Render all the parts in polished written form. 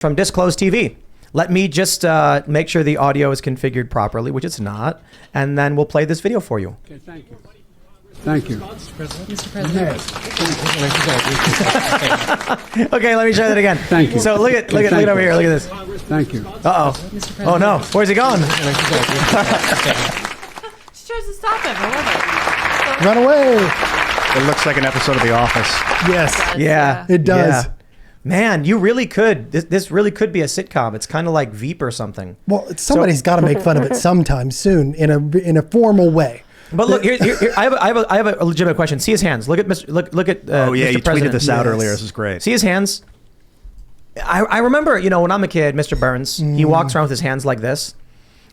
from Disclosed TV. Let me just make sure the audio is configured properly, which it's not, and then we'll play this video for you. Okay, thank you. Thank you. Mr. President. Okay, let me try that again. Thank you. So look at over here. Look at this. Thank you. Uh-oh. Oh no. Where's he going? She tries to stop him. I love it. Run away. It looks like an episode of The Office. Yes. Yeah. It does. Yeah. Man, you really could. This really could be a sitcom. It's kind of like Veep or something. Well, somebody's got to make fun of it sometime soon in a formal way. But look, here I have a legitimate question. See his hands. Look at Mr. Look at Oh yeah, Mr. you President. tweeted this out earlier. This is great. See his hands. I remember, when I'm a kid, Mr. Burns, he walks around with his hands like this,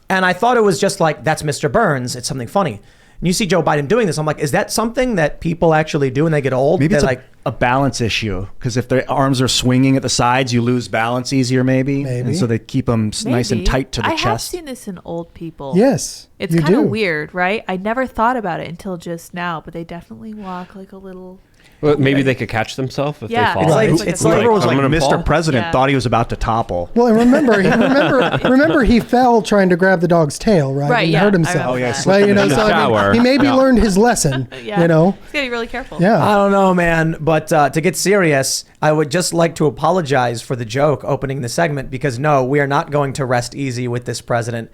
and I thought it was just like, that's Mr. Burns. It's something funny. And you see Joe Biden doing this. I'm like, is that something that people actually do when they get old? Maybe it's like a balance issue, because if their arms are swinging at the sides, you lose balance easier, maybe. And so they keep them nice and tight to the chest. I have seen this in old people. Yes, it's kind of weird, right? I never thought about it until just now, but they definitely walk like a little. Well, maybe they could catch themselves if they fall. It's like Mr. President thought he was about to topple. Well, and remember, he fell trying to grab the dog's tail, right? Right. And Yeah. hurt himself. Oh yeah, So, in the shower. he maybe learned his lesson. Yeah. You know. He's gotta be really careful. Yeah. I don't know, man. But to get serious, I would just like to apologize for the joke opening the segment, because no, we are not going to rest easy with this president.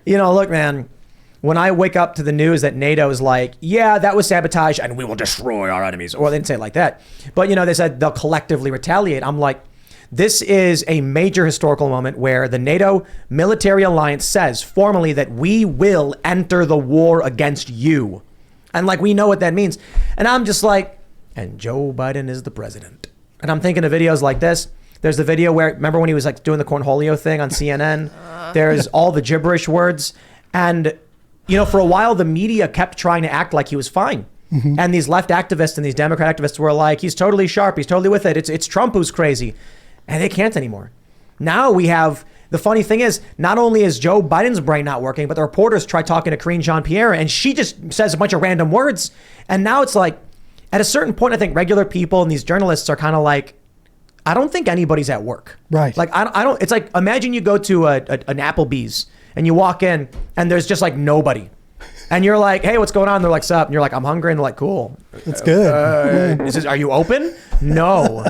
Look, man. When I wake up to the news that NATO is like, yeah, that was sabotage and we will destroy our enemies. Well, they didn't say it like that. But, they said they'll collectively retaliate. I'm like, this is a major historical moment where the NATO military alliance says formally that we will enter the war against you. And we know what that means. And I'm just like, and Joe Biden is the president. And I'm thinking of videos like this. There's the video where, remember when he was doing the cornholio thing on CNN? There's all the gibberish words. And for a while, the media kept trying to act like he was fine. Mm-hmm. And these left activists and these Democrat activists were like, he's totally sharp. He's totally with it. It's Trump who's crazy. And they can't anymore. Now we have, the funny thing is, not only is Joe Biden's brain not working, but the reporters try talking to Karine Jean-Pierre and she just says a bunch of random words. And now it's like, at a certain point, I think regular people and these journalists are kind of like, I don't think anybody's at work. Right. I don't, it's like, imagine you go to an Applebee's and you walk in and there's just nobody. And you're like, hey, what's going on? And they're like, sup? And you're like, I'm hungry. And they're like, cool. That's good. Are you open? No.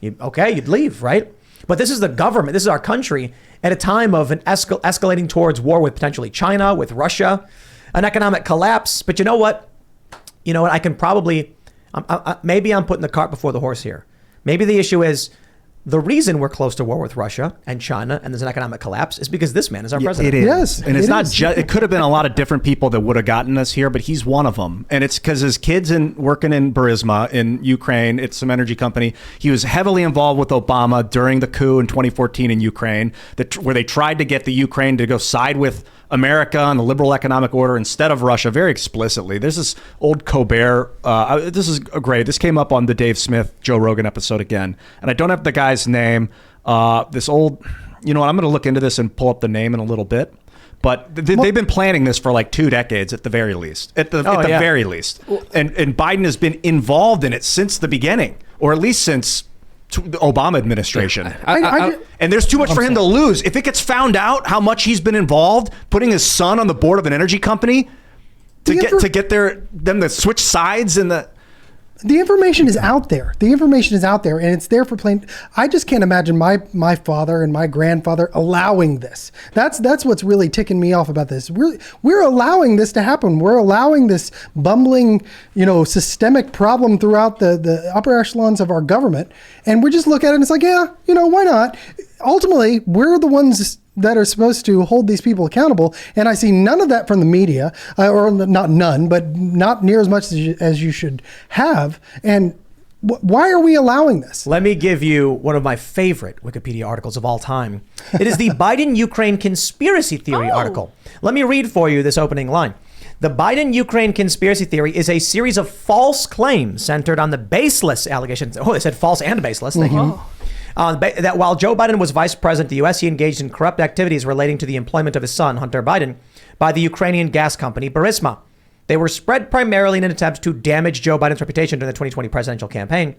Okay, you'd leave, right? But this is the government. This is our country at a time of an escalating towards war with potentially China, with Russia, an economic collapse. But you know what? I can probably, maybe I'm putting the cart before the horse here. Maybe the issue is, the reason we're close to war with Russia and China and there's an economic collapse is because this man is our president. It is. Yes, and it's not just, it could have been a lot of different people that would have gotten us here, but he's one of them. And it's because his kids working in Burisma in Ukraine, it's some energy company. He was heavily involved with Obama during the coup in 2014 in Ukraine, where they tried to get the Ukraine to go side with America and the liberal economic order instead of Russia, very explicitly. There's this old Colbert. This is great. This came up on the Dave Smith, Joe Rogan episode again. And I don't have the guy's name. This old, I'm going to look into this and pull up the name in a little bit. But they've been planning this for 2 decades at the very least. At the very least. And Biden has been involved in it since the beginning, or at least since the Obama administration. And there's too much for him to lose. If it gets found out how much he's been involved, putting his son on the board of an energy company to get them to switch sides in The information is out there. And it's there for plain. I just can't imagine my father and my grandfather allowing this. That's what's really ticking me off about this. We're allowing this to happen. We're allowing this bumbling, systemic problem throughout the upper echelons of our government. And we just look at it and it's like, yeah, why not? Ultimately, we're the ones that are supposed to hold these people accountable. And I see none of that from the media, or not none, but not near as much as you should have. And why are we allowing this? Let me give you one of my favorite Wikipedia articles of all time. It is the Biden-Ukraine conspiracy theory article. Let me read for you this opening line. The Biden-Ukraine conspiracy theory is a series of false claims centered on the baseless allegations. Oh, they said false and baseless. Thank you. That while Joe Biden was vice president of the U.S., he engaged in corrupt activities relating to the employment of his son, Hunter Biden, by the Ukrainian gas company Burisma. They were spread primarily in an attempt to damage Joe Biden's reputation during the 2020 presidential campaign.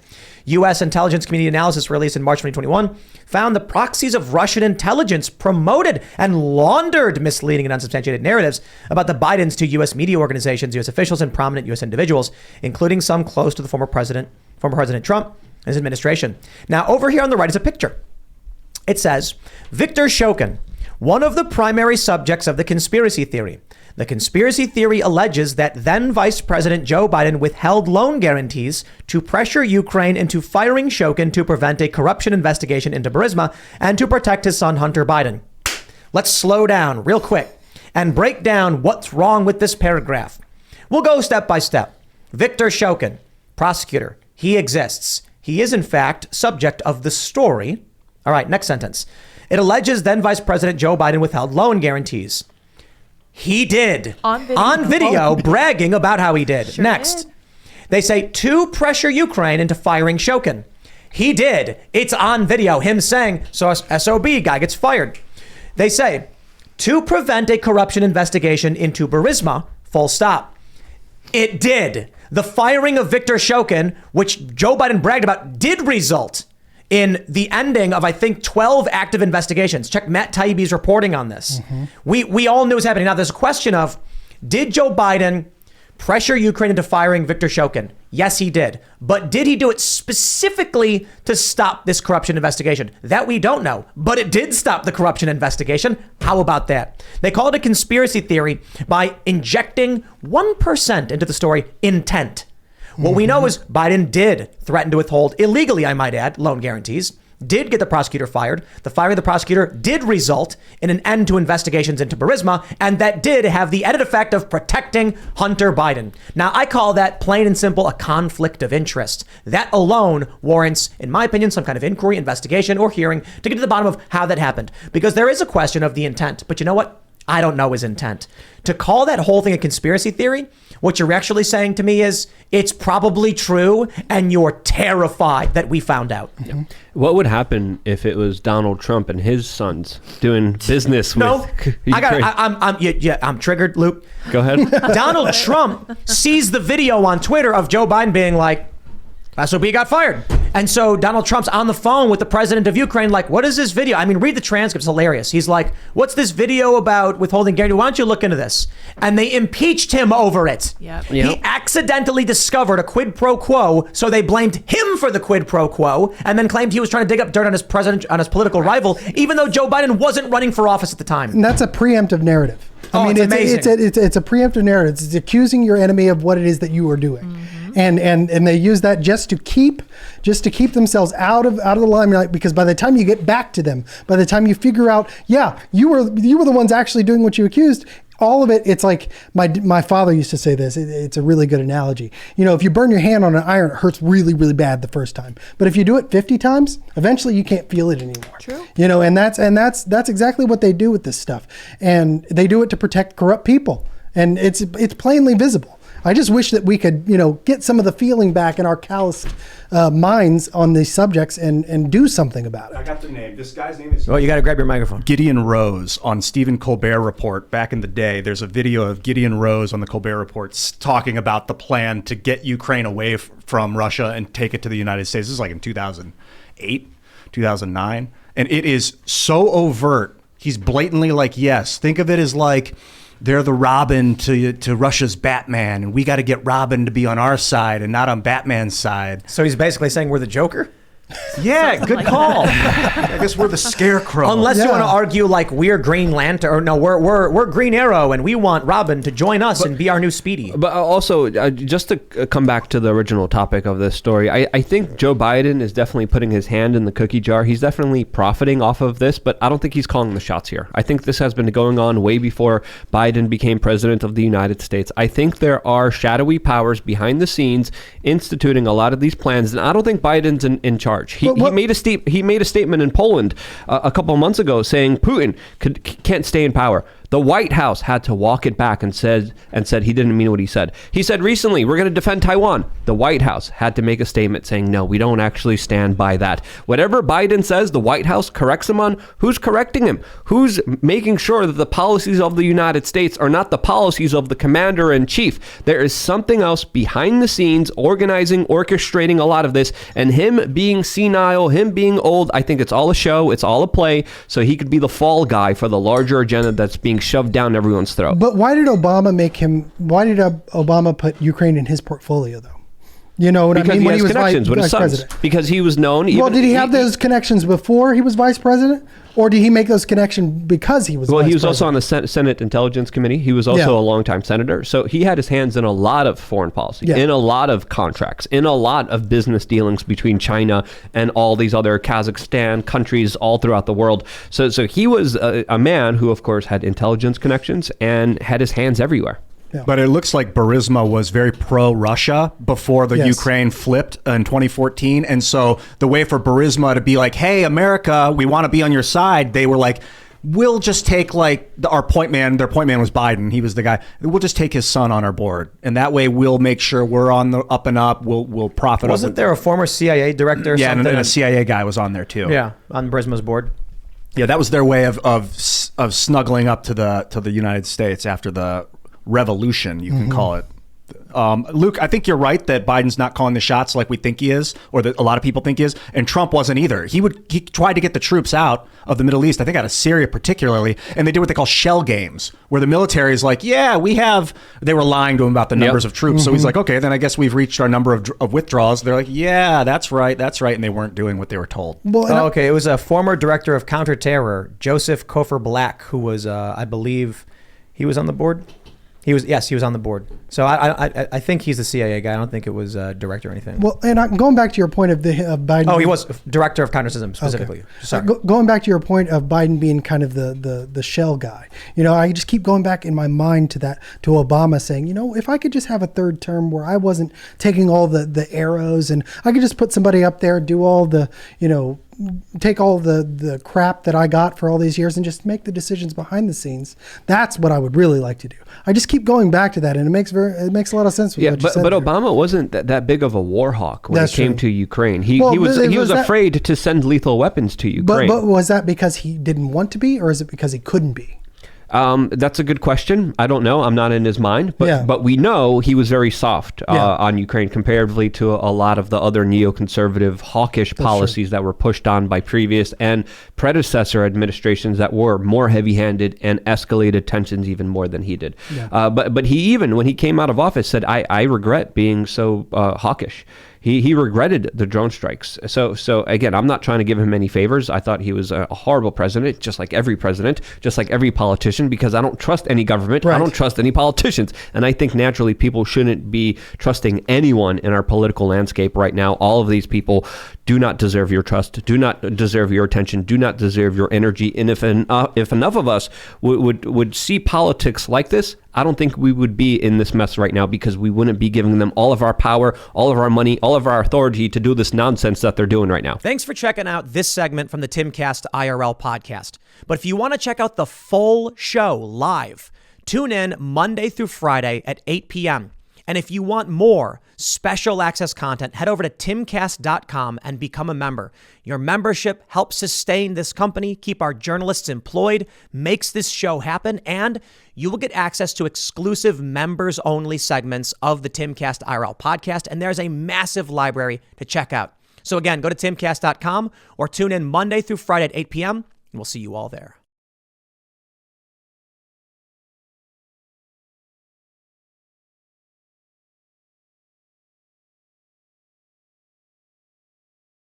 U.S. intelligence community analysis released in March 2021 found the proxies of Russian intelligence promoted and laundered misleading and unsubstantiated narratives about the Bidens to U.S. media organizations, U.S. officials, and prominent U.S. individuals, including some close to the former President Trump and his administration. Now, over here on the right is a picture. It says, Victor Shokin, one of the primary subjects of the conspiracy theory. The conspiracy theory alleges that then Vice President Joe Biden withheld loan guarantees to pressure Ukraine into firing Shokin to prevent a corruption investigation into Burisma and to protect his son Hunter Biden. Let's slow down real quick and break down what's wrong with this paragraph. We'll go step by step. Victor Shokin, prosecutor, he exists. He is, in fact, subject of the story. All right, next sentence. It alleges then Vice President Joe Biden withheld loan guarantees. He did. On video bragging about how he did. Sure Next. did. They say to pressure Ukraine into firing Shokin. He did. It's on video. Him saying, so SOB, guy gets fired. They say to prevent a corruption investigation into Burisma, full stop. It did. The firing of Victor Shokin, which Joe Biden bragged about, did result in the ending of, I think, 12 active investigations. Check Matt Taibbi's reporting on this. We all knew it was happening. Now, there's a question of, did Joe Biden pressure Ukraine into firing Victor Shokin? Yes, he did. But did he do it specifically to stop this corruption investigation? That we don't know. But it did stop the corruption investigation. How about that? They call it a conspiracy theory by injecting 1% into the story intent. What we know is Biden did threaten to withhold, illegally, I might add, loan guarantees, did get the prosecutor fired. The firing of the prosecutor did result in an end to investigations into Burisma, and that did have the added effect of protecting Hunter Biden. Now, I call that plain and simple a conflict of interest. That alone warrants, in my opinion, some kind of inquiry, investigation, or hearing to get to the bottom of how that happened. Because there is a question of the intent. But you know what? I don't know his intent. To call that whole thing a conspiracy theory, what you're actually saying to me is it's probably true and you're terrified that we found out. Yeah. What would happen if it was Donald Trump and his sons doing business with Ukraine? I'm triggered, Luke. Go ahead. Donald Trump sees the video on Twitter of Joe Biden being like, SOB got fired. And so Donald Trump's on the phone with the president of Ukraine, like, what is this video? I mean, read the transcript. It's hilarious. He's like, what's this video about withholding guarantee? Why don't you look into this? And they impeached him over it. Yep. He accidentally discovered a quid pro quo, so they blamed him for the quid pro quo, and then claimed he was trying to dig up dirt on his political rival, even though Joe Biden wasn't running for office at the time. And that's a preemptive narrative. I mean, it's amazing. It's a preemptive narrative. It's accusing your enemy of what it is that you are doing. And they use that just to keep themselves out of the limelight, because by the time you get back to them, by the time you figure out, yeah, you were the ones actually doing what you accused, all of it, it's like my father used to say this. It's a really good analogy. You know, if you burn your hand on an iron, it hurts really, really bad the first time. But if you do it 50 times, eventually you can't feel it anymore. True. You know, and that's exactly what they do with this stuff. And they do it to protect corrupt people. And it's plainly visible. I just wish that we could, get some of the feeling back in our calloused minds on these subjects and do something about it. I got the name. This guy's name is... Oh, you got to grab your microphone. Gideon Rose on Stephen Colbert Report back in the day. There's a video of Gideon Rose on the Colbert Report talking about the plan to get Ukraine away from Russia and take it to the United States. This is like in 2008, 2009. And it is so overt. He's blatantly like, yes, think of it as like... they're the Robin to Russia's Batman, and we got to get Robin to be on our side and not on Batman's side. So he's basically saying we're the Joker? Yeah, good call. I guess we're the Scarecrow. Unless you Yeah. want to argue like we're Green Lantern, or no, we're Green Arrow, and we want Robin to join us and be our new Speedy. But also, just to come back to the original topic of this story, I think Joe Biden is definitely putting his hand in the cookie jar. He's definitely profiting off of this, but I don't think he's calling the shots here. I think this has been going on way before Biden became president of the United States. I think there are shadowy powers behind the scenes instituting a lot of these plans, and I don't think Biden's in charge. He made a statement in Poland a couple of months ago saying Putin can't stay in power. The White House had to walk it back and said he didn't mean what he said. He said recently, we're going to defend Taiwan. The White House had to make a statement saying, no, we don't actually stand by that. Whatever Biden says, the White House corrects him on. Who's correcting him? Who's making sure that the policies of the United States are not the policies of the commander-in-chief? There is something else behind the scenes, organizing, orchestrating a lot of this, and him being senile, him being old, I think it's all a show, it's all a play, so he could be the fall guy for the larger agenda that's being shoved down everyone's throat. But why did Obama put Ukraine in his portfolio, though? You know what because I mean? He when has he was connections with his sons. president. Because he was known. Well, did he have those connections before he was vice president? Or did he make those connections because he was vice president? Well, he was also on the Senate Intelligence Committee. He was also a longtime senator. So he had his hands in a lot of foreign policy, in a lot of contracts, in a lot of business dealings between China and all these other Kazakhstan countries all throughout the world. So he was a man who, of course, had intelligence connections and had his hands everywhere. Yeah. But it looks like Burisma was very pro-Russia before the Ukraine flipped in 2014. And so the way for Burisma to be like, hey, America, we want to be on your side, they were like, we'll just take our point man. Their point man was Biden. He was the guy. We'll just take his son on our board. And that way we'll make sure we're on the up and up. We'll profit. Wasn't there a former CIA director? Yeah, and a CIA guy was on there too. Yeah, on Burisma's board. Yeah, that was their way of snuggling up to the United States after the revolution, you can call it. Luke, I think you're right that Biden's not calling the shots like we think he is, or that a lot of people think he is, and Trump wasn't either. He tried to get the troops out of the Middle East, I think out of Syria particularly, and they did what they call shell games, where the military is like, yeah, they were lying to him about the numbers of troops. So he's like, okay, then I guess we've reached our number of withdrawals. They're like, yeah, that's right, and they weren't doing what they were told. Well, okay, it was a former director of counterterror, Joseph Kofer Black, who was, I believe, he was on the board. He was on the board. So I think he's the CIA guy. I don't think it was director or anything. Well, and going back to your point of Biden. Oh, he was director of counterterrorism specifically. Okay. Sorry. Going back to your point of Biden being kind of the shell guy. You know, I just keep going back in my mind to Obama saying, you know, if I could just have a third term where I wasn't taking all the arrows and I could just put somebody up there, do all the, you know, take all the crap that I got for all these years and just make the decisions behind the scenes. That's what I would really like to do. I just keep going back to that, and it makes a lot of sense. With what you said but there. Obama wasn't that big of a war hawk when it came to Ukraine. He was afraid to send lethal weapons to Ukraine. But was that because he didn't want to be, or is it because he couldn't be? That's a good question. I don't know. I'm not in his mind, but we know he was very soft on Ukraine comparatively to a lot of the other neoconservative hawkish policies that were pushed on by previous and predecessor administrations that were more heavy-handed and escalated tensions even more than he did. Yeah. But he even, when he came out of office, said, I regret being so hawkish. He regretted the drone strikes. So again, I'm not trying to give him any favors. I thought he was a horrible president, just like every president, just like every politician, because I don't trust any government. Right. I don't trust any politicians. And I think naturally people shouldn't be trusting anyone in our political landscape right now. All of these people do not deserve your trust, do not deserve your attention, do not deserve your energy. And if enough of us would see politics like this, I don't think we would be in this mess right now, because we wouldn't be giving them all of our power, all of our money, all of our authority to do this nonsense that they're doing right now. Thanks for checking out this segment from the Timcast IRL podcast. But if you want to check out the full show live, tune in Monday through Friday at 8 p.m. And if you want more special access content, head over to timcast.com and become a member. Your membership helps sustain this company, keep our journalists employed, makes this show happen, and you will get access to exclusive members-only segments of the Timcast IRL podcast, and there's a massive library to check out. So again, go to timcast.com or tune in Monday through Friday at 8 p.m., and we'll see you all there.